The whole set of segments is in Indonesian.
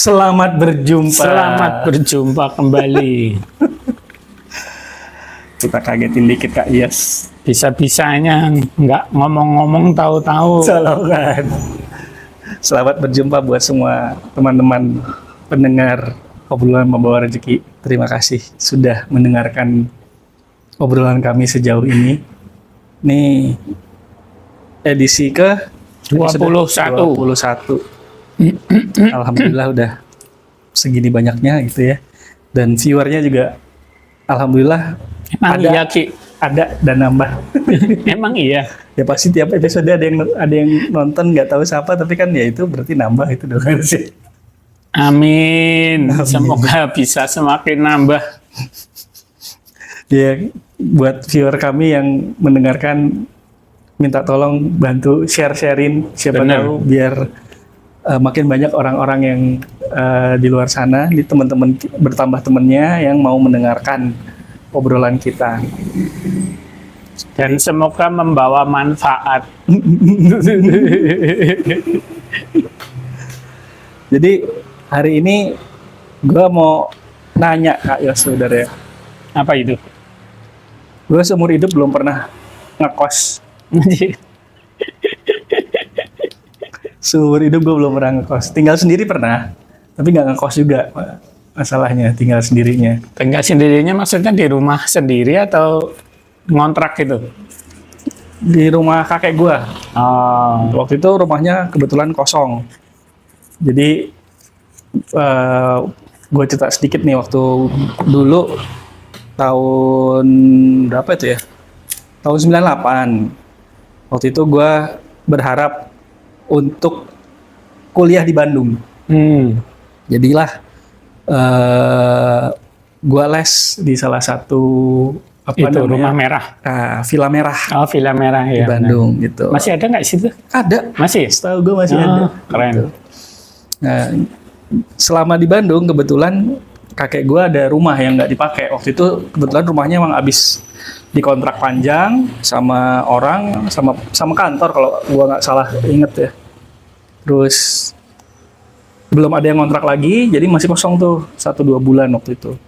Selamat berjumpa. Selamat berjumpa kembali. Kita kagetin dikit Kak Iyas. Bisa-bisanya nggak ngomong-ngomong tahu-tahu. Solokan. Selamat berjumpa buat semua teman-teman pendengar obrolan membawa rezeki. Terima kasih sudah mendengarkan obrolan kami sejauh ini. Ini edisi ke 21. Alhamdulillah udah segini banyaknya gitu ya. Dan viewernya juga alhamdulillah Emang ada, iya Ki? ada dan nambah. Emang iya? Ya pasti tiap episode ada yang nonton nggak tahu siapa, tapi kan ya itu berarti nambah itu dong sih. Amin. Semoga bisa semakin nambah. Ya buat viewer kami yang mendengarkan, minta tolong bantu sharing siapa Bener. tahu biar makin banyak orang-orang yang di luar sana, di teman-teman bertambah temennya yang mau mendengarkan obrolan kita. Dan semoga membawa manfaat. Jadi hari ini gue mau nanya Kak Yos, saudara ya. Apa itu? Gue seumur hidup belum pernah ngekos. Seumur hidup gue belum pernah ngekos. Tinggal sendiri pernah, tapi nggak ngekos juga. Masalahnya tinggal sendirinya. Tinggal sendirinya maksudnya di rumah sendiri atau ngontrak gitu? Di rumah kakek gue. Oh, Waktu itu rumahnya kebetulan kosong. Jadi gue cerita sedikit nih, waktu dulu tahun berapa itu ya? Tahun 98. Waktu itu gue berharap untuk kuliah di Bandung. Jadilah gue les di salah satu itu Rumah Merah. Villa Merah Oh, Villa Merah di ya. Bandung gitu. Masih ada nggak situ? Ada. Masih? Setahu gue masih Oh, ada. keren. Gitu. Nah, selama di Bandung kebetulan kakek gue ada rumah yang nggak dipakai. Waktu itu kebetulan rumahnya emang abis dikontrak panjang sama orang, sama kantor kalau gue nggak salah inget ya. Terus belum ada yang kontrak lagi, jadi masih kosong tuh 1-2 bulan waktu itu.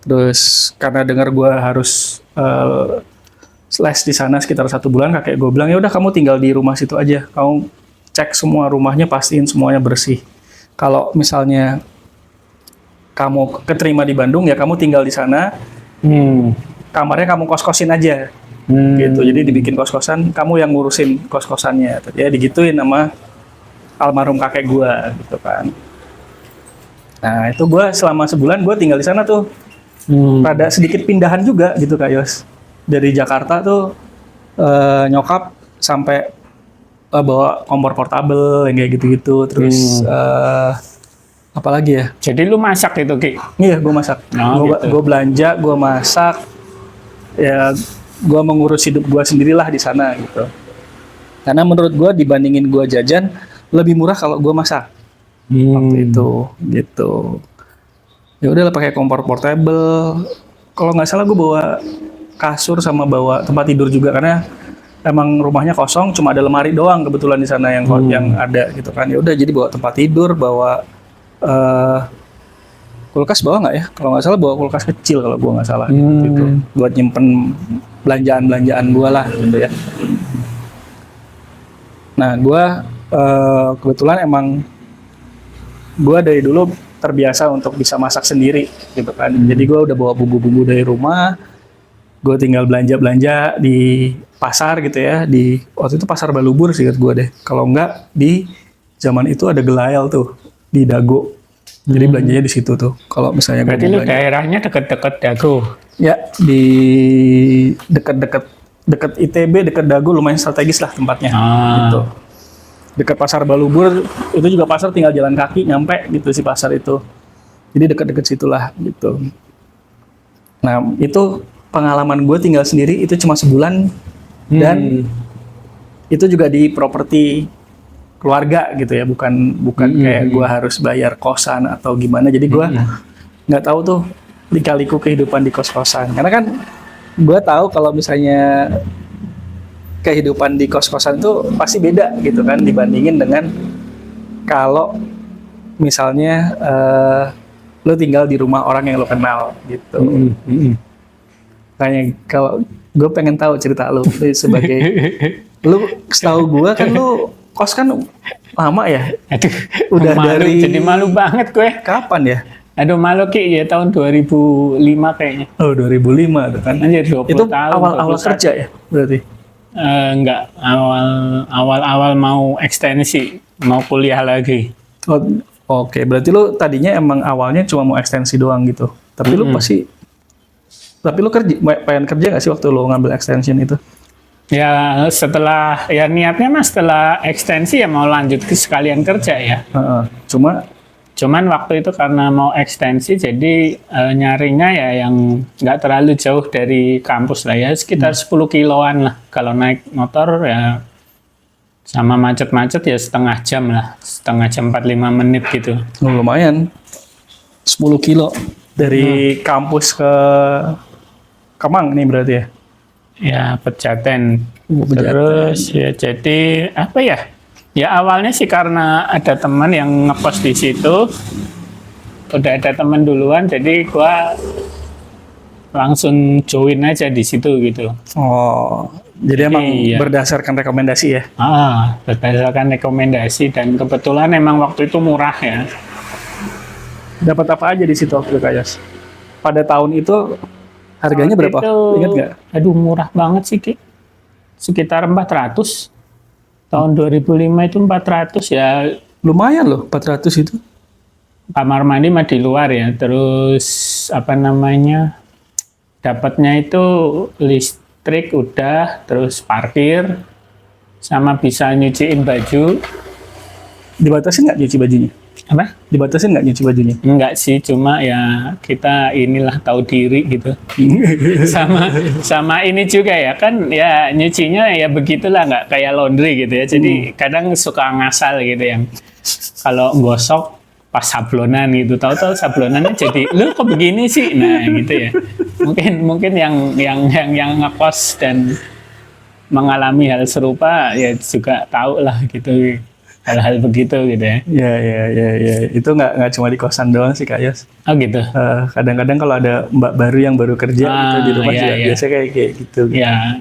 Terus karena dengar gue harus les di sana sekitar 1 bulan, kakek gue bilang, ya udah kamu tinggal di rumah situ aja, kamu cek semua rumahnya, pastiin semuanya bersih. Kalau misalnya kamu keterima di Bandung, ya kamu tinggal di sana, kamarnya kamu kos-kosin aja, gitu. Jadi dibikin kos-kosan, kamu yang ngurusin kos-kosannya. Ya digituin sama almarhum kakek gue, gitu kan. Nah itu gue selama sebulan gue tinggal di sana tuh. Rada sedikit pindahan juga gitu Kak Yos. Dari Jakarta tuh nyokap sampai bawa kompor portabel yang kayak gitu-gitu. Terus apa lagi ya? Jadi lu masak itu Ki? Iya, gue masak. Oh, gitu. Gue belanja, gue masak. Ya gue mengurus hidup gue sendirilah di sana gitu. Karena menurut gue dibandingin gue jajan lebih murah kalau gue masak. Waktu itu gitu. Ya udahlah pakai kompor portable. Kalau nggak salah gue bawa kasur sama bawa tempat tidur juga, karena emang rumahnya kosong, cuma ada lemari doang kebetulan di sana yang ada gitu kan. Ya udah jadi bawa tempat tidur, bawa kulkas bawa nggak ya? Kalau nggak salah bawa kulkas kecil kalau gue nggak salah gitu. Buat nyimpen belanjaan gue lah gitu ya. Nah gue kebetulan emang gue dari dulu terbiasa untuk bisa masak sendiri gitu kan. Jadi gue udah bawa bumbu-bumbu dari rumah. Gue tinggal belanja di pasar gitu ya. Di waktu itu pasar Balubur sih ingat gue deh. Kalau enggak di zaman itu ada Gelayel tuh di Dago. Jadi belanjanya di situ tuh. Kalau misalnya Berarti lu daerahnya dekat-dekat Dago? Ya, di dekat ITB, dekat Dago, lumayan strategis lah tempatnya. Gitu. Dekat pasar Balubur, itu juga pasar tinggal jalan kaki nyampe gitu si pasar itu. Jadi dekat-dekat situlah gitu. Nah itu pengalaman gue tinggal sendiri itu cuma sebulan, dan itu juga di properti keluarga gitu ya, bukan kayak gue harus bayar kosan atau gimana. Jadi gue nggak tahu tuh lika-liku kehidupan di kos-kosan, karena kan gue tahu kalau misalnya kehidupan di kos-kosan itu pasti beda gitu kan dibandingin dengan kalau misalnya lo tinggal di rumah orang yang lo kenal gitu. Kayak kalau gue pengen tahu cerita lo sebagai lo, setahu gue kan lo kos kan lama ya. Aduh, Udah malu, dari jadi malu banget gue. kapan ya? Aduh malu Ki, ya tahun 2005 kayaknya. Oh 2005 tuh kan. Anjir 20 Itu tahun. awal-awal 21. kerja ya berarti. Enggak, awal mau ekstensi, mau kuliah lagi. Oh, oke, berarti lo tadinya emang awalnya cuma mau ekstensi doang gitu. Tapi lo tapi lo pengen kerja nggak sih waktu lo ngambil extension itu? Ya setelah, ya niatnya mas setelah ekstensi ya mau lanjut ke sekalian kerja ya. Heeh. Cuman waktu itu karena mau ekstensi jadi nyarinya ya yang nggak terlalu jauh dari kampus lah ya, sekitar 10 kiloan lah. Kalau naik motor ya sama macet-macet ya setengah jam 45 menit gitu. Lumayan. 10 kilo dari kampus ke Kemang nih berarti ya? Ya Pejaten. Pejaten. Terus ya jadi apa ya? Ya awalnya sih karena ada teman yang ngekos di situ, udah ada teman duluan, jadi gua langsung join aja di situ gitu. Oh, jadi emang Iya. berdasarkan rekomendasi ya? Berdasarkan rekomendasi dan kebetulan emang waktu itu murah ya. Dapat apa aja di situ waktu itu, Kak Yos? Pada tahun itu harganya Waktu berapa? itu, Ingat nggak? aduh murah banget sih Ki. Sekitar 400. Tahun 2005 itu 400 ya. Lumayan loh, 400 itu. Kamar mandi mah di luar ya. Terus apa namanya? Dapatnya itu listrik udah, terus parkir, sama bisa nyuciin baju. Dibatasin nggak nyuci bajunya? Apa? Dibatasin nggak nyuci bajunya? Enggak sih, cuma ya kita inilah tahu diri gitu. sama ini juga ya kan ya nyucinya ya begitulah, nggak kayak laundry gitu ya. Jadi kadang suka ngasal gitu yang kalau gosok pas sablonan gitu, tahu-tahu sablonannya jadi lu kok begini sih, nah gitu ya. Mungkin yang ngekos dan mengalami hal serupa ya juga tahu lah gitu, hal-hal begitu gitu ya. Ya. Itu nggak cuma di kosan doang sih, Kak Yos. Oh gitu. Kadang-kadang kalau ada mbak baru yang baru kerja gitu di rumah iya, juga iya. biasa kayak gitu.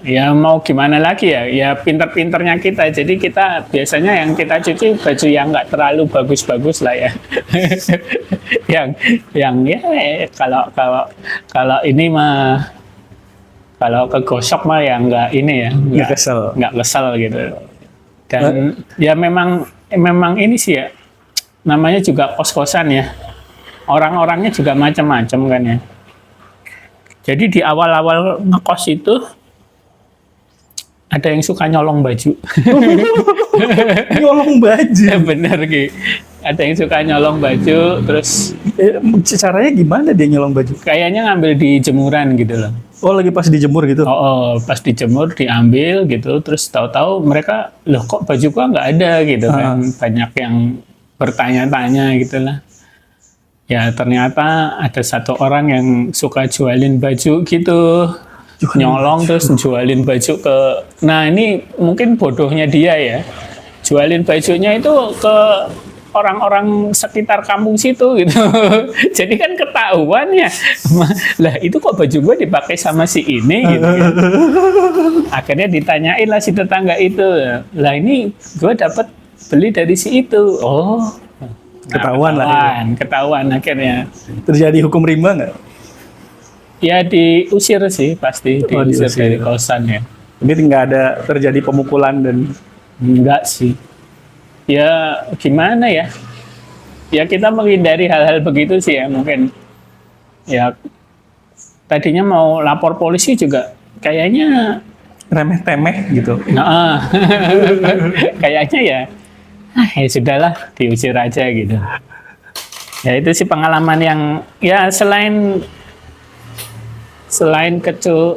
Ya mau gimana lagi ya? Ya pinter-pinternya kita. Jadi kita biasanya yang kita cuci baju yang nggak terlalu bagus-bagus lah ya. yang ya kalau ini mah kalau kegosok mah ya nggak ini ya. Nggak kesel. Nggak kesel gitu. Dan ya memang ini sih ya. Namanya juga kos-kosan ya. Orang-orangnya juga macam-macam kan ya. Jadi di awal-awal ngekos itu ada yang suka nyolong baju. Nyolong baju. Ya bener Ki. Ada yang suka nyolong baju, terus Caranya gimana dia nyolong baju? kayaknya ngambil di jemuran gitu loh. Oh, lagi pas dijemur gitu? Oh, pas dijemur diambil gitu, terus tahu-tahu mereka, loh kok baju gua nggak ada gitu kan. Banyak yang bertanya-tanya gitu lah. Ya ternyata ada satu orang yang suka jualin baju gitu. Nyolong terus jualin baju ke, nah ini mungkin bodohnya dia ya, jualin bajunya itu ke orang-orang sekitar kampung situ gitu. Jadi kan ketahuan ya, lah itu kok baju gue dipakai sama si ini gitu kan. Akhirnya ditanyain lah si tetangga itu, lah ini gue dapat beli dari si itu. Oh, Ketahuan lah. Ketahuan akhirnya. Terjadi hukum rimba nggak? Ya diusir sih pasti, diusir diusir. dari kosan ya. Jadi nggak ada terjadi pemukulan dan Enggak sih. Ya gimana ya? Ya kita menghindari hal-hal begitu sih ya mungkin. Ya tadinya mau lapor polisi juga kayaknya remeh-temeh gitu. nah, kayaknya ya ya sudahlah diusir aja gitu. Ya itu sih pengalaman yang ya selain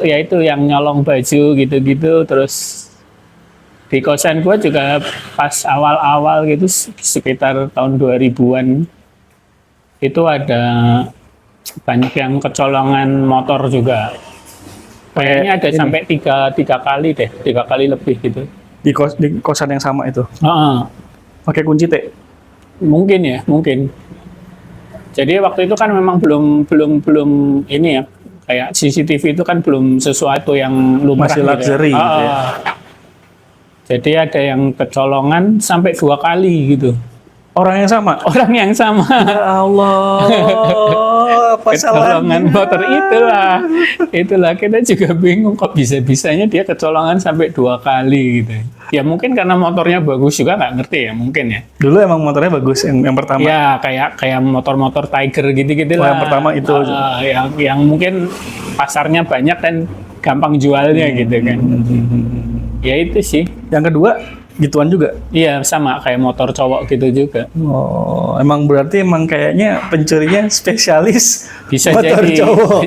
ya itu yang nyolong baju gitu-gitu, terus di kosan gue juga pas awal-awal gitu sekitar tahun 2000-an itu ada banyak yang kecolongan motor juga. Kayaknya ada ini. sampai tiga kali lebih gitu. Di kosan yang sama itu. Heeh. Pakai kunci T. Mungkin ya, mungkin. Jadi waktu itu kan memang belum ini ya, kayak CCTV itu kan belum sesuatu yang lumrah Masih gitu ya. luxury gitu ya. Jadi ada yang kecolongan sampai 2 kali gitu. Orang yang sama. Orang yang sama. Ya Allah, apa Kecolongan salahnya? motor itulah kita juga bingung kok bisa-bisanya dia kecolongan sampai 2 kali gitu. Ya mungkin karena motornya bagus juga, nggak ngerti ya, mungkin ya. Dulu emang motornya bagus yang pertama. Ya kayak motor-motor Tiger gitu-gitu lah. Yang pertama itu. Yang mungkin pasarnya banyak dan gampang jualnya gitu kan. Ya itu sih. Yang kedua gituan juga. Iya sama kayak motor cowok gitu juga. Oh, emang berarti emang kayaknya pencurinya spesialis Bisa motor jadi, cowok.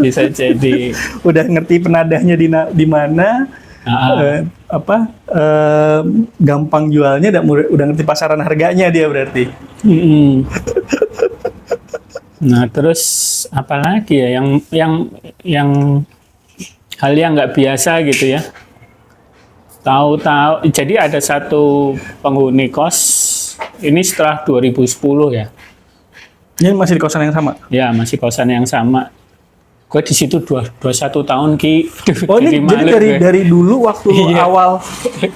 bisa jadi. Udah ngerti penadahnya di mana, gampang jualnya, dan udah ngerti pasaran harganya dia berarti. Nah terus apa lagi ya yang hal yang nggak biasa gitu ya. Tahu-tahu jadi ada satu penghuni kos ini setelah 2010 ya. Ini masih di kosan yang sama. Ya masih kosan yang sama. Gue di situ 21 tahun Ki. Oh ini jadi dari dulu waktu Iya.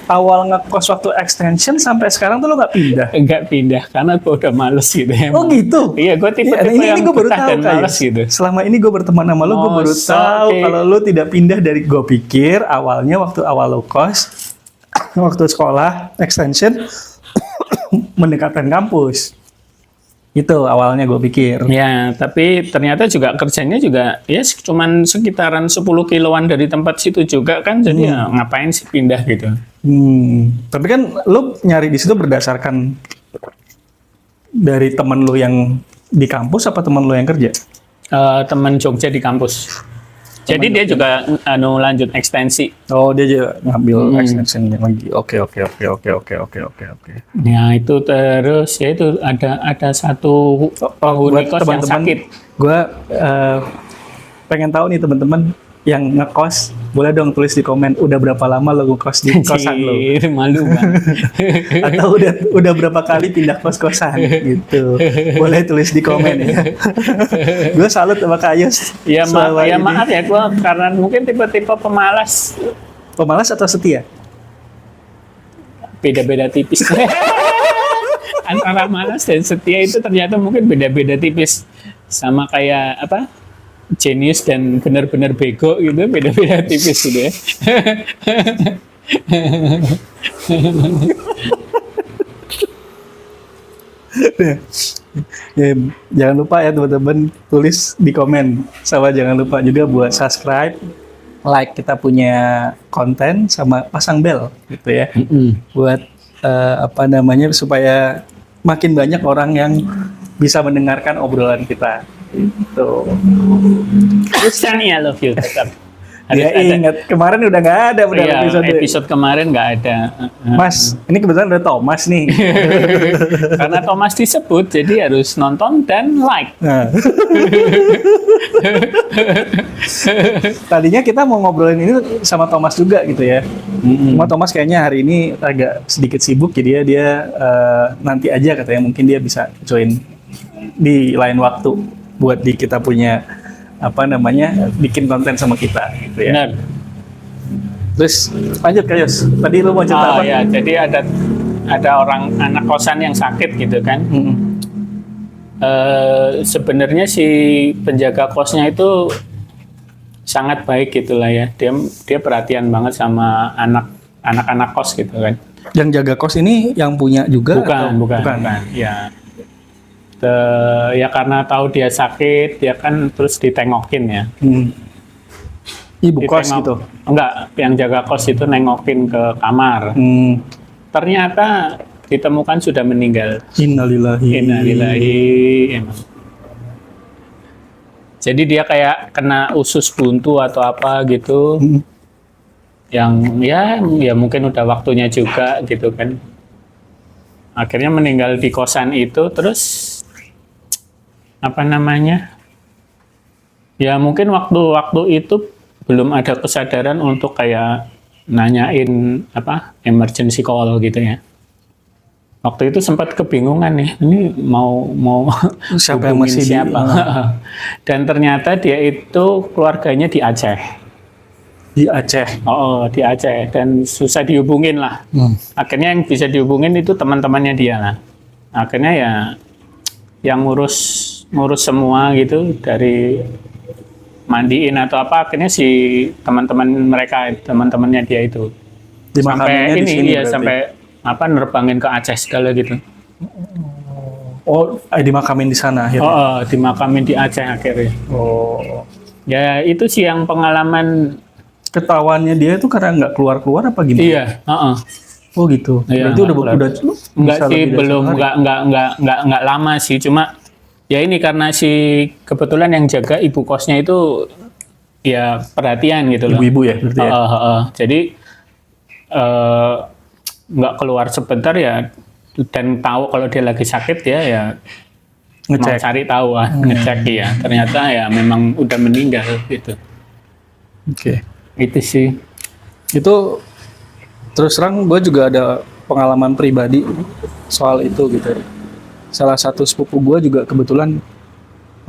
awal ngekos waktu extension sampai sekarang tuh lo nggak pindah. Enggak pindah karena gue udah males gitu ya. Oh gitu. Iya gue tipe-tipe ini yang gue baru betah tahu dan males gitu. Selama ini gue berteman sama lo, gue baru Masa, tahu Ki. kalau lo tidak pindah dari, gue pikir awalnya waktu awal lo kos, waktu sekolah extension mendekatkan kampus. Itu awalnya gue pikir. Ya, tapi ternyata juga kerjanya juga ya cuman sekitaran 10 kiloan dari tempat situ juga kan, jadi ya ngapain sih pindah gitu. Tapi kan lo nyari di situ berdasarkan dari temen lo yang di kampus apa temen lo yang kerja? Teman Jogja di kampus. Jadi dia juga lanjut ekstensi. Oh, dia juga ngambil extension lagi. Oke. Ya itu terus ya itu ada satu penghuni kos yang sakit. Gue pengen tahu nih teman-teman yang ngekos, boleh dong tulis di komen udah berapa lama lo ngekos di kosan lo, Anjir, malu banget. atau udah berapa kali pindah kos-kosan gitu. Boleh tulis di komen ya. Gue salut sama Kak Yos. Ya, selama ini. maaf ya gua karena mungkin tipe-tipe pemalas. Pemalas atau setia? Beda-beda tipis. Antara malas dan setia itu ternyata mungkin beda-beda tipis. Sama kayak apa? Jenius dan benar-benar bego gitu, beda-beda tipis gitu ya. Ya, jangan lupa ya teman-teman, tulis di komen, sama jangan lupa juga buat subscribe, like kita punya konten, sama pasang bel gitu ya, buat supaya makin banyak orang yang bisa mendengarkan obrolan kita gitu. Terus I love you tetap. Dia ingat kemarin udah nggak ada Iya, episode. episode kemarin nggak ada. Mas, ini kebetulan ada Thomas nih. Karena Thomas disebut, jadi harus nonton dan like. Nah. Tadinya kita mau ngobrolin ini sama Thomas juga gitu ya. Cuma Thomas kayaknya hari ini agak sedikit sibuk, jadi dia nanti aja katanya, mungkin dia bisa join di lain waktu buat kita punya bikin konten sama kita gitu ya. Benar. Terus lanjut Kak Yos. Tadi lu mau cerita apa? Ya, jadi ada orang anak kosan yang sakit gitu kan. Sebenarnya si penjaga kosnya itu sangat baik gitulah ya. Dia perhatian banget sama anak-anak kos gitu kan. Yang jaga kos ini yang punya juga? Bukan. Ya. Ya karena tahu dia sakit, dia kan terus ditengokin ya. Ibu kos gitu? Enggak, yang jaga kos itu nengokin ke kamar. Ternyata ditemukan sudah meninggal. Innalillahi. Emang. Jadi dia kayak kena usus buntu atau apa gitu. Yang ya mungkin udah waktunya juga gitu kan. Akhirnya meninggal di kosan itu, terus ya mungkin waktu itu belum ada kesadaran untuk kayak nanyain emergency call gitu ya. Waktu itu sempat kebingungan nih, ini mau Siapa yang hubungin masih siapa. Dan ternyata dia itu keluarganya di Aceh. di Aceh? Oh, di Aceh, dan susah dihubungin lah. Akhirnya yang bisa dihubungin itu teman-temannya dia lah. Akhirnya ya yang ngurus semua gitu, dari mandiin atau apa, akhirnya si teman-temannya dia itu Dimakaminnya sampai di sini ya berarti? sampai apa nerbangin ke Aceh segala gitu. Oh, dimakamin di sana akhirnya? Dimakamin di Aceh akhirnya. Oh. Ya itu sih yang pengalaman. Ketahuannya dia itu karena nggak keluar-keluar apa gimana? Iya, Oh gitu. Iya, Berarti udah nggak enggak bisa sih, lebih dari belum, satu hari? enggak lama sih, cuma ya ini karena si kebetulan yang jaga ibu kosnya itu ya perhatian gitu loh. Ibu-ibu ya berarti ya? Jadi nggak keluar sebentar ya, dan tahu kalau dia lagi sakit ya mau Ngecek. cari tahu ngecek ya, ternyata ya memang udah meninggal gitu. Oke. Itu sih. Itu terus terang gue juga ada pengalaman pribadi soal itu gitu. Salah satu sepupu gue juga kebetulan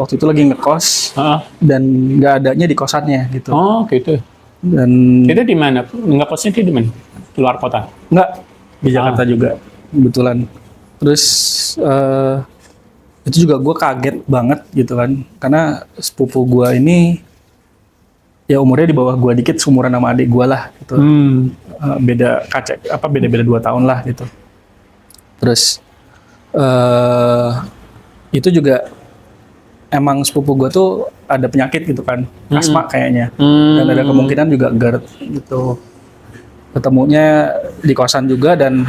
waktu itu lagi ngekos Heeh. dan nggak adanya di kosannya gitu. Oh gitu. Dan Itu di mana? Nggak kosnya di mana? Luar kota. nggak di Jakarta juga kebetulan. Terus itu juga gue kaget banget gitu kan, karena sepupu gue ini ya umurnya di bawah gue dikit, seumuran sama adik gue lah gitu. Beda beda 2 tahun lah gitu. Terus itu juga emang sepupu gue tuh ada penyakit gitu kan, asma kayaknya, dan ada kemungkinan juga GERD gitu. Ketemunya di kosan juga, dan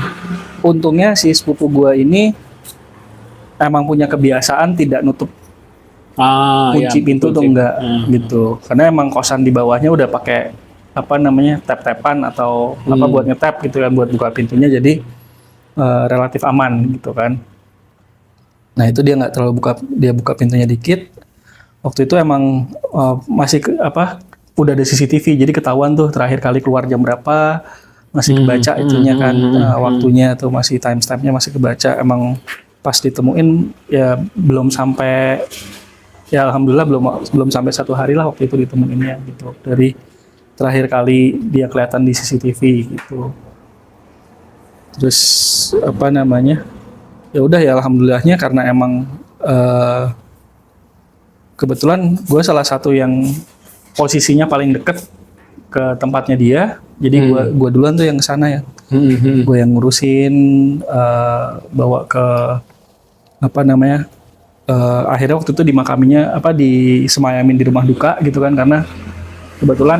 untungnya si sepupu gue ini emang punya kebiasaan tidak nutup kunci pintu tuh enggak gitu, karena emang kosan di bawahnya udah pakai apa namanya tap-tapan atau apa buat ngetap gitu kan, buat buka pintunya, jadi relatif aman gitu kan. Nah itu dia nggak terlalu buka pintunya dikit. Waktu itu emang masih udah ada CCTV, jadi ketahuan tuh terakhir kali keluar jam berapa, masih kebaca itunya kan, waktunya tuh masih timestampnya masih kebaca. Emang pas ditemuin ya belum sampai, ya alhamdulillah belum sampai 1 hari lah waktu itu ditemuinnya gitu, dari terakhir kali dia kelihatan di CCTV gitu. Terus apa namanya, ya udah ya alhamdulillahnya, karena emang kebetulan gue salah satu yang posisinya paling deket ke tempatnya dia, jadi gue duluan tuh yang kesana ya. Gue yang ngurusin, bawa ke apa namanya, akhirnya waktu itu dimakaminya disemayamin di rumah duka gitu kan, karena kebetulan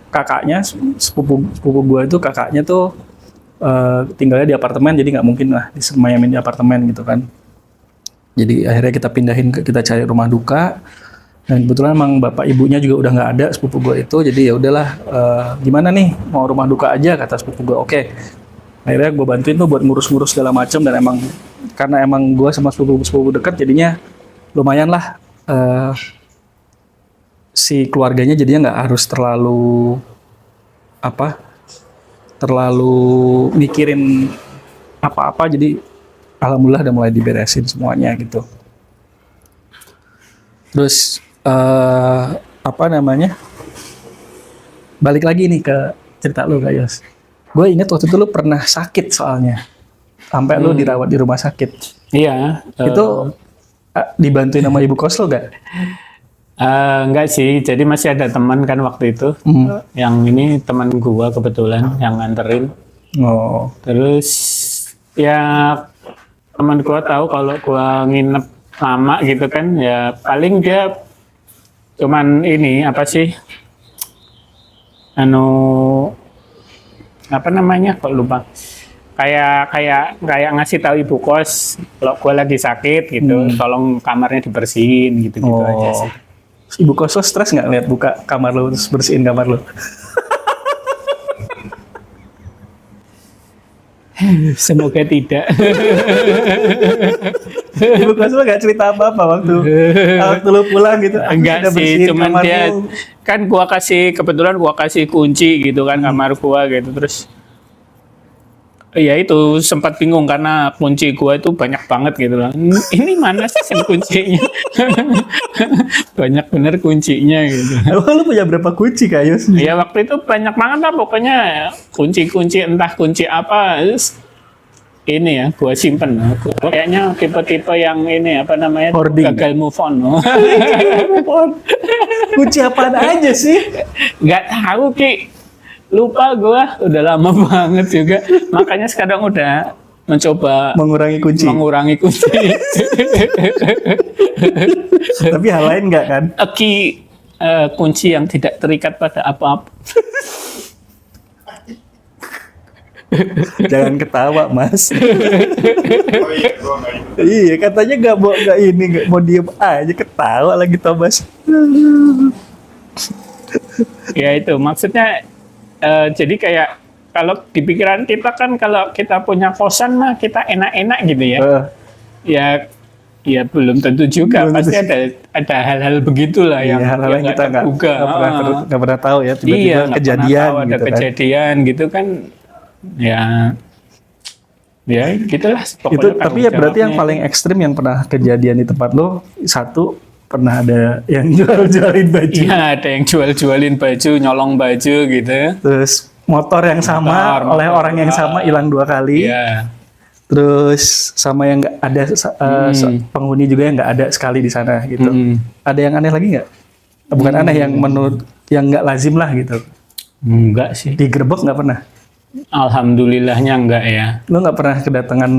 kakaknya sepupu gue itu, kakaknya tuh tinggalnya di apartemen, jadi nggak mungkin lah disemayamin di apartemen gitu kan. Jadi akhirnya kita cari rumah duka, dan kebetulan emang bapak ibunya juga udah nggak ada, sepupu gue itu. Jadi ya udahlah, gimana nih, mau rumah duka aja kata sepupu gue. Oke. Akhirnya gue bantuin tuh buat ngurus-ngurus segala macam, dan emang karena emang gue sama sepupu dekat, jadinya lumayan lah, si keluarganya jadinya nggak harus terlalu mikirin apa-apa. Jadi alhamdulillah udah mulai diberesin semuanya gitu. Terus apa namanya, balik lagi nih ke cerita lu Kak Yos. Gue inget waktu itu lu pernah sakit soalnya, sampai lu dirawat di rumah sakit. Iya. Itu dibantuin sama ibu kos lu gak? Enggak sih, jadi masih ada teman kan waktu itu. Yang ini teman gua kebetulan yang nganterin. Oh. Terus ya teman gua tahu kalau gua nginep lama gitu kan, ya paling dia cuman ini apa sih, apa namanya, kok lupa, kayak ngasih tahu ibu kos kalau gue lagi sakit gitu, tolong kamarnya dibersihin gitu aja sih. Ibu kos lo stres nggak lihat buka kamar lo terus bersihin kamar lo? Semoga tidak. Ibu kos lo nggak cerita apa-apa waktu lo pulang gitu? Enggak sih, cuman dia kan gua kasih kunci gitu kan kamar gua gitu, terus Ya itu sempat bingung karena kunci gua itu banyak banget gitu loh. Ini mana sih yang kuncinya? Banyak bener kuncinya gitu. Emang lu punya berapa kunci Kak Yus? Ya waktu itu banyak banget lah pokoknya kunci-kunci entah kunci apa. Terus ini ya gua simpen. Gua kayaknya tipe-tipe yang ini apa namanya Hoarding. gagal move on. Kunci apaan aja sih? Nggak tahu Ki. Lupa gua udah lama banget juga. Makanya sekarang udah mencoba Mengurangi kunci. mengurangi kunci. Tapi hal lain nggak kan? Kunci yang tidak terikat pada apa-apa. Jangan ketawa Mas. Oh iya, gua nggak ikut. Iya katanya nggak mau diem aja ketawa lagi Thomas. Ya itu maksudnya jadi kayak kalau di pikiran kita kan kalau kita punya kosan mah kita enak-enak gitu ya. Ya belum tentu juga Belum pasti tentu. ada hal-hal begitulah Iya, yang hal-hal yang kita nggak terduga. nggak pernah tahu ya tiba-tiba Iya, nggak kejadian pernah tahu ada gitu kan. kejadian gitu kan ya gitulah Itu pokoknya tapi ya tanggung berarti yang jawabnya paling ekstrim yang pernah kejadian di tempat lo satu pernah ada yang jual-jualin baju. Iya, ada yang jual-jualin baju, nyolong baju gitu. Terus motor yang sama Motor, oleh motor. orang yang sama hilang 2 kali. Iya. Terus sama yang nggak ada penghuni juga yang nggak ada sekali di sana gitu. Ada yang aneh lagi nggak? Bukan aneh yang menurut yang nggak lazim lah gitu. Enggak sih. Digerebek nggak pernah? Alhamdulillahnya enggak ya. Lo nggak pernah kedatangan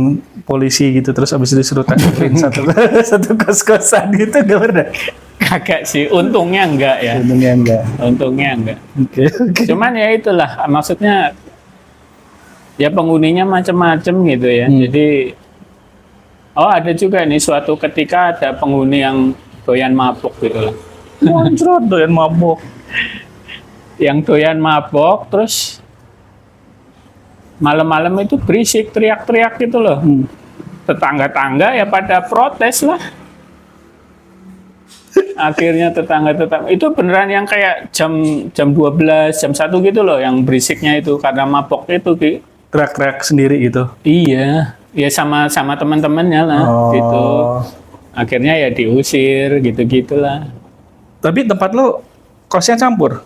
polisi gitu terus abis itu disuruh taklin satu kos-kosan gitu nggak pernah? Kagak sih, untungnya enggak ya. Untungnya enggak. Untungnya enggak. Oke. Cuman ya itulah, maksudnya ya penghuninya macam-macam gitu ya. Jadi ada juga nih suatu ketika ada penghuni yang doyan mabuk gitu lah. Muncrat doyan mabuk. Yang doyan mabuk terus malam-malam itu berisik, teriak-teriak gitu loh. Tetangga-tangga ya pada protes lah. Akhirnya tetangga itu beneran yang kayak jam 12, jam 1 gitu loh yang berisiknya itu karena mabok itu Ki. Teriak-teriak sendiri gitu. Iya, ya sama teman-temannya lah gitu. Akhirnya ya diusir gitu-gitulah. Tapi tempat lo kosnya campur?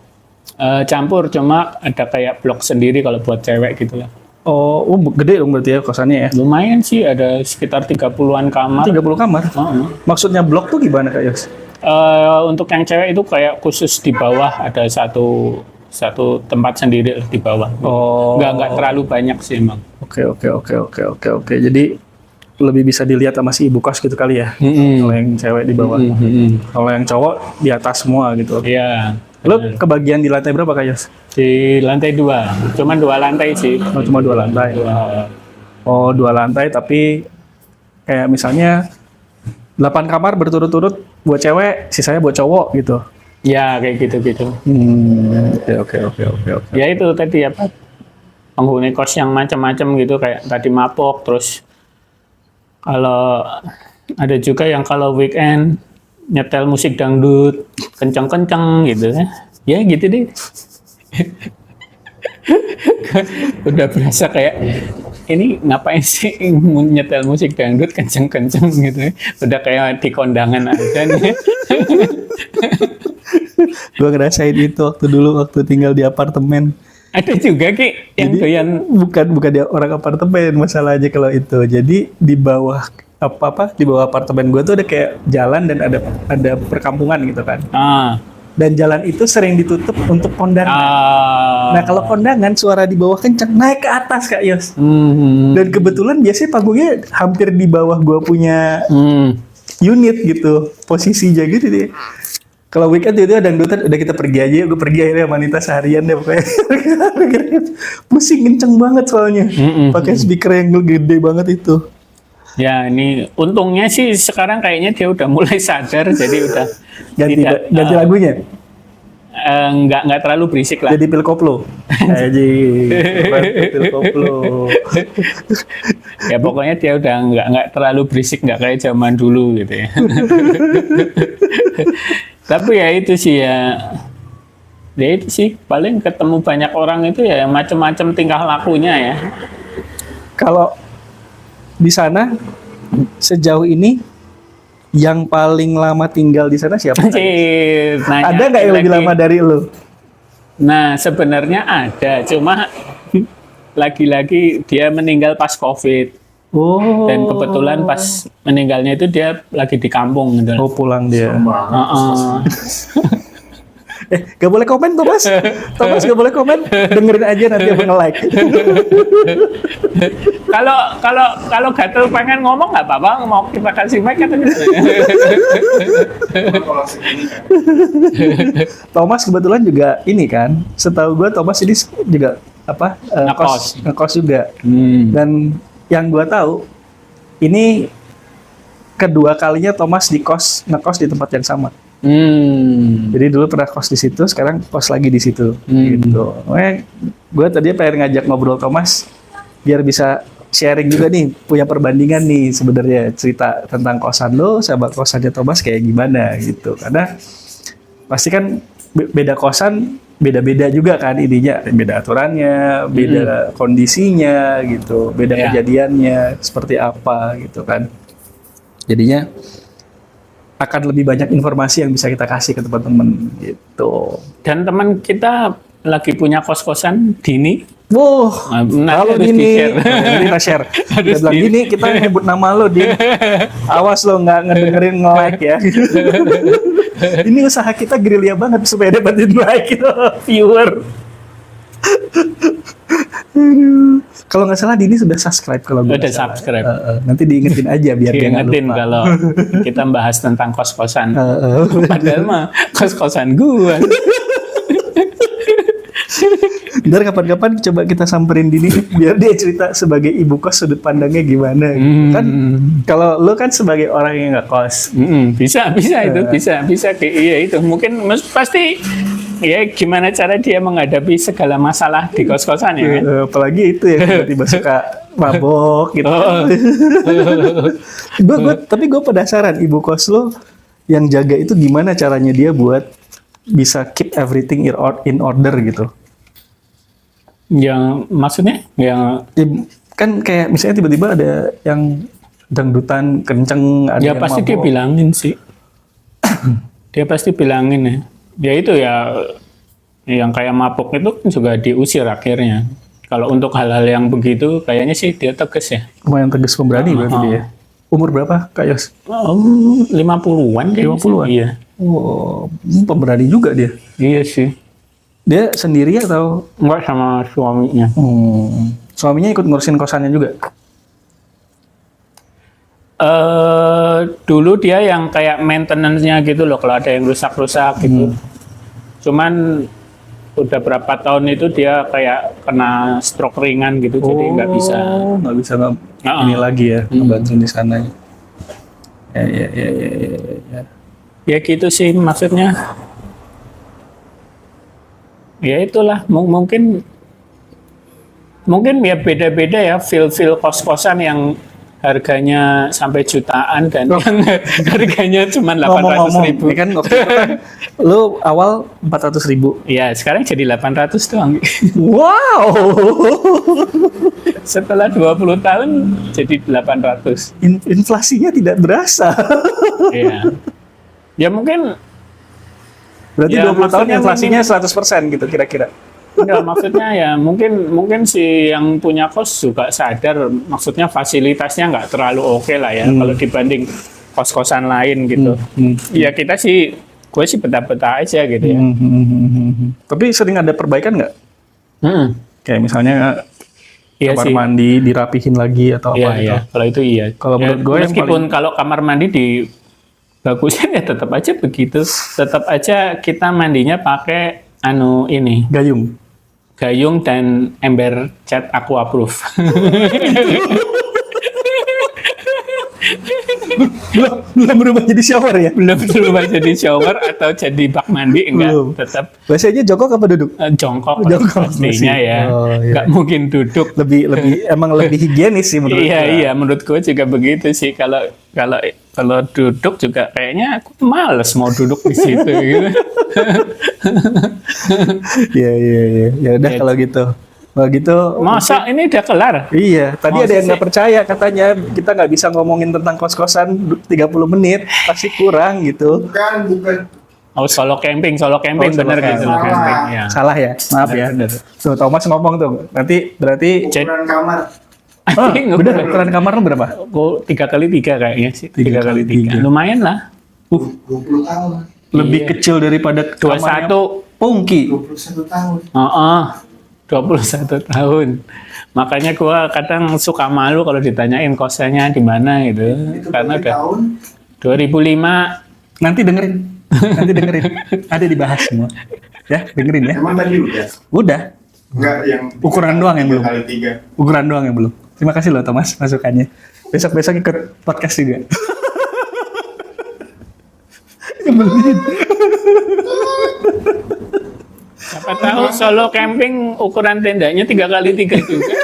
Campur cuma ada kayak blok sendiri kalau buat cewek gitu lah. Oh, gede dong berarti ya kosannya ya? Lumayan sih ada sekitar 30-an kamar. 30 kamar? Oh. Maksudnya blok tuh gimana Kak Yos? Untuk yang cewek itu kayak khusus di bawah ada satu tempat sendiri di bawah. Oh. Nggak terlalu banyak sih emang. Oke. Jadi lebih bisa dilihat sama si ibu kos gitu kali ya? Kalau yang cewek di bawah. Kalau yang cowok di atas semua gitu. Iya. Lo kebagian di lantai berapa Kak Yos? Di lantai 2. Cuman 2 lantai sih. Oh, cuma 2 lantai. Oh, 2 lantai tapi kayak misalnya 8 kamar berturut-turut buat cewek, sisanya buat cowok gitu. Ya kayak gitu-gitu. Oke. Ya itu tadi apa? Penghuni kos yang macam-macam gitu kayak tadi mabok terus kalau ada juga yang kalau weekend nyetel musik dangdut kenceng-kenceng gitu ya. Ya gitu deh. Udah berasa kayak ini ngapain sih nyetel musik dangdut kenceng-kenceng gitu ya. Udah kayak di kondangan aja nih. Gue ngerasain itu waktu tinggal di apartemen. Ada juga Ki yang Jadi, doyan bukan dia orang apartemen masalahnya kalau itu. Jadi di bawah di bawah apartemen gue tuh ada kayak jalan dan ada perkampungan gitu kan. Dan jalan itu sering ditutup untuk kondangan. Nah kalau kondangan suara di bawah kenceng naik ke atas Kak Yos. Dan kebetulan biasanya panggungnya hampir di bawah gue punya unit gitu posisinya gitu deh. Kalau weekend itu dangdutan udah kita pergi aja, gue pergi akhirnya wanita seharian deh pokoknya. Pusing kenceng banget soalnya. Pakai speaker yang gede banget itu. Ya ini untungnya sih sekarang kayaknya dia udah mulai sadar jadi udah ganti lagunya. Nggak terlalu berisik lah. Jadi pil koplo. Pil koplo. Ya pokoknya dia udah nggak terlalu berisik, nggak kayak zaman dulu gitu ya. Tapi ya itu sih ya itu sih paling ketemu banyak orang itu ya yang macam-macam tingkah lakunya ya. Kalau di sana sejauh ini yang paling lama tinggal di sana siapa? Anjir, nanya Ada nggak yang lebih lagi. lama dari lu? Nah, sebenarnya ada, cuma lagi-lagi dia meninggal pas COVID. Oh. Dan kebetulan pas meninggalnya itu dia lagi di kampung gitu. Oh, pulang dia. Heeh. Gak boleh komen Thomas. Thomas gak boleh komen. Dengerin aja nanti abang nge-like. Kalau Gatel pengen ngomong nggak apa-apa, mau kita kasih mic kan. Kalau segini kan. Thomas kebetulan juga ini kan. Setahu gue Thomas ini juga apa? Ngekos. Ngekos juga. Hmm. Dan yang gue tahu ini kedua kalinya Thomas ngekos di tempat yang sama. Jadi dulu pernah kos di situ, sekarang kos lagi di situ. Gitu. Makanya gue tadi pengen ngajak ngobrol Thomas biar bisa sharing juga nih, punya perbandingan nih sebenarnya cerita tentang kosan lo sama kosannya Thomas kayak gimana gitu. Karena pasti kan beda kosan beda-beda juga kan ininya, beda aturannya, beda kondisinya gitu, beda Ya. kejadiannya seperti apa gitu kan. Jadinya akan lebih banyak informasi yang bisa kita kasih ke teman-teman gitu. Dan teman kita lagi punya kos-kosan Dini. Wow, Nah, halo harus Dini, di-share. Dini share. Dia Harus bilang di- Dini, kita nyebut nama lo, Din. Awas lo nggak ngedengerin nge-like ya. Ini usaha kita gerilya banget supaya dapetin like viewer. Aduh. Kalau nggak salah Dini sudah subscribe kalau gue Udah nggak salah. subscribe. Nanti diingetin aja biar dia nggak Diingetin lupa. kalau kita bahas tentang kos-kosan. Heeh. Padahal mah kos-kosan gua. Ntar kapan-kapan coba kita samperin Dini biar dia cerita sebagai ibu kos sudut pandangnya gimana gitu. Kan kalau lo kan sebagai orang yang nggak kos, Bisa itu bisa kayak iya itu mungkin pasti ya gimana cara dia menghadapi segala masalah di kos-kosan ya kan? apalagi itu ya tiba-tiba suka mabok gitu. Oh. Tapi gue penasaran ibu kos lo yang jaga itu gimana caranya dia buat bisa keep everything in order gitu. Yang maksudnya yang Ya, kan kayak misalnya tiba-tiba ada yang dangdutan kenceng, ada ya yang pasti dia mabok. bilangin sih. Dia pasti bilangin ya. Ya itu ya yang kayak mabuk itu kan juga diusir akhirnya. Kalau untuk hal-hal yang begitu kayaknya sih dia tegas ya. Lumayan tegas pemberani berarti dia. Umur berapa Kak Yos? 50-an kayaknya. 50-an? Iya. Oh, pemberani juga dia. Iya sih. Dia sendiri atau Enggak sama suaminya. suaminya ikut ngurusin kosannya juga? Dulu dia yang kayak maintenance-nya gitu loh, kalau ada yang rusak-rusak gitu. Cuman udah berapa tahun itu dia kayak kena stroke ringan gitu, jadi nggak bisa. Oh, nggak bisa ini lagi ya, ngebantuin di sana. Ya. Ya gitu sih maksudnya. Ya itulah mungkin ya beda-beda ya feel kos-kosan yang harganya sampai jutaan dan yang harganya cuma 800.000. Ya kan waktu itu kan lu awal 400.000. Ya sekarang jadi 800 doang. Wow. Setelah 20 tahun jadi 800. Inflasinya tidak berasa. Iya. Ya mungkin Berarti Ya, 20 tahun maksudnya inflasinya 100% gitu kira-kira. enggak, maksudnya ya mungkin si yang punya kos juga sadar maksudnya fasilitasnya nggak terlalu oke lah ya kalau dibanding kos-kosan lain gitu. Ya kita sih gue sih betah-betah aja gitu ya. Tapi sering ada perbaikan nggak? Kayak misalnya Iya kamar sih. mandi dirapihin lagi atau Iya, apa gitu. iya. Kalau itu iya. Kalau menurut gue yang meskipun kalau kamar mandi di bagusnya ya tetap aja begitu. Tetap aja kita mandinya pakai ini Gayung. dan ember cat aqua proof. belum berubah jadi shower ya? Belum berubah jadi shower atau jadi bak mandi enggak, Belum. tetap Biasanya jongkok apa duduk? jongkok Jongkok pastinya masih. ya. Oh, iya. Nggak mungkin duduk. Emang lebih higienis sih menurut Iya gua. iya menurut gue juga begitu sih. Kalau duduk juga kayaknya aku males mau duduk di situ gitu. Iya. Ya udah Ya. kalau gitu. Kalau gitu Masa ini udah kelar? iya, tadi Masa ada yang sih? nggak percaya katanya kita nggak bisa ngomongin tentang kos-kosan 30 menit, pasti kurang gitu. Bukan. Oh, solo camping Oh, bener solo gitu. Solo camping. camping. Ya. Salah ya, maaf ya. Tuh Thomas ngomong tuh, nanti berarti Ukuran kamar. bener ukuran kamar lu berapa? Kok 3x3 kayaknya sih. 3x3. 3x3. Lumayan lah. 20 tahun. Lebih Iya. kecil daripada kamarnya 21. Pungki. 21 tahun. 21 tahun. Makanya gua kadang suka malu kalau ditanyain kosannya di mana gitu. Itu Karena berapa udah tahun? 2005. Nanti dengerin. Nanti dengerin. Ada dibahas semua. Ya, dengerin ya. Emang tadi udah? Udah. Enggak yang Ukuran doang yang belum. 3x3. Ukuran doang yang belum. Terima kasih loh Thomas masukannya. Besok-besok ikut podcast juga. Nyebelin. Siapa tahu solo camping ukuran tendanya 3x3 juga.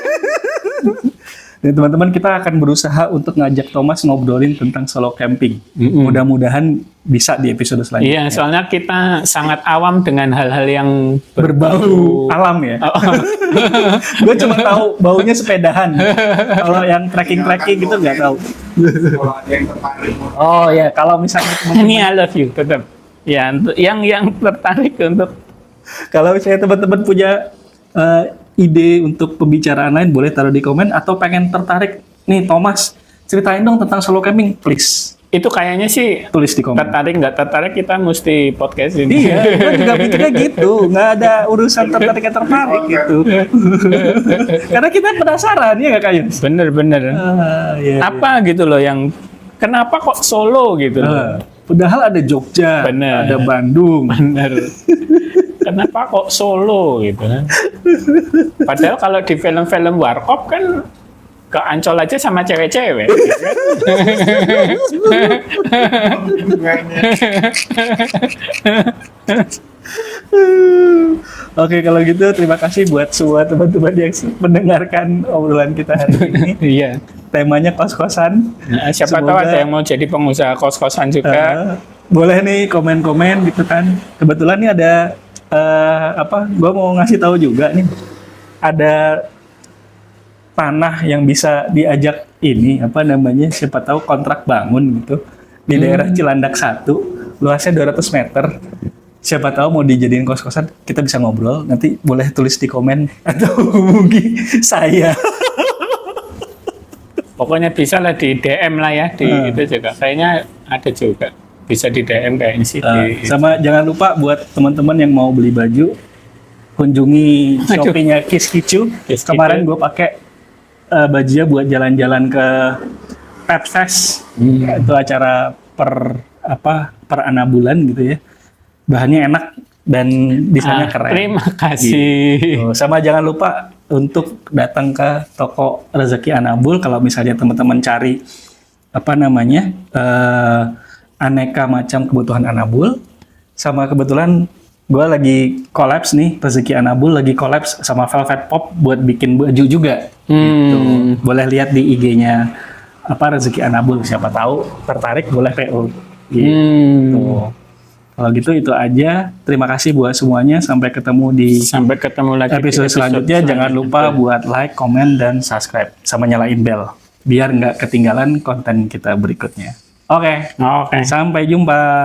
Dan teman-teman kita akan berusaha untuk ngajak Thomas ngobrolin tentang solo camping. Mudah-mudahan bisa di episode selanjutnya. Iya, soalnya kita sangat awam dengan hal-hal yang Berbau alam ya. Gue cuma tahu baunya sepedahan. Kalau yang trekking gitu nggak tahu. Kalau ada yang tertarik mau Oh ya, kalau misalnya Ini I love you tetap. Ya, untuk yang tertarik untuk kalau misalnya teman-teman punya ide untuk pembicaraan lain boleh taruh di komen atau pengen tertarik nih Thomas ceritain dong tentang solo camping please itu kayaknya sih tulis di komen. tertarik nggak tertarik kita mesti podcast ini. Iya, gue juga pikirnya gitu, nggak ada urusan tertarik gitu. Karena kita penasaran ya nggak Kayun? Bener-bener. Iya, Apa gitu loh yang kenapa kok Solo gitu loh? Padahal ada Jogja, Bener. ada Bandung. Bener. Kenapa kok Solo gitu kan? Padahal kalau di film-film warkop kan ke Ancol aja sama cewek-cewek. Ya kan? hubungannya. Oke, kalau gitu terima kasih buat semua teman-teman yang mendengarkan obrolan kita hari ini. Iya. Temanya kos-kosan. Nah, siapa tahu Semoga- ada yang mau jadi pengusaha kos-kosan juga. Boleh nih komen-komen gitu kan. Kebetulan nih ada gua mau ngasih tahu juga nih. Ada tanah yang bisa diajak ini siapa tahu kontrak bangun gitu di daerah Cilandak 1, luasnya 200 meter. Siapa tahu mau dijadiin kos-kosan, kita bisa ngobrol. Nanti boleh tulis di komen atau hubungi saya. Pokoknya bisa lah di DM lah ya di itu juga. Kayaknya ada juga bisa di DM kayaknya sih. Sama jangan lupa buat teman-teman yang mau beli baju, kunjungi Aduh. Shopee-nya Kiss Kicu. Kiss Kemarin Kicu. gue pakai bajunya buat jalan-jalan ke Pet Fest. Itu acara per anak bulan gitu ya. Bahannya enak dan desainnya keren. Terima kasih. Tuh, sama jangan lupa untuk datang ke toko Rezeki Anabul kalau misalnya teman-teman cari aneka macam kebutuhan Anabul. Sama kebetulan gue lagi kolaps nih, Rezeki Anabul lagi kolaps sama Velvet Pop buat bikin baju juga. Gitu. Boleh lihat di IG-nya Rezeki Anabul, siapa tahu tertarik boleh PO. Gitu. Kalau gitu itu aja. Terima kasih buat semuanya. Sampai ketemu di Sampai ketemu lagi di episode selanjutnya. Jangan lupa buat like, komen, dan subscribe. Sama nyalain bell. Biar nggak ketinggalan konten kita berikutnya. Oke. Oke. Sampai jumpa.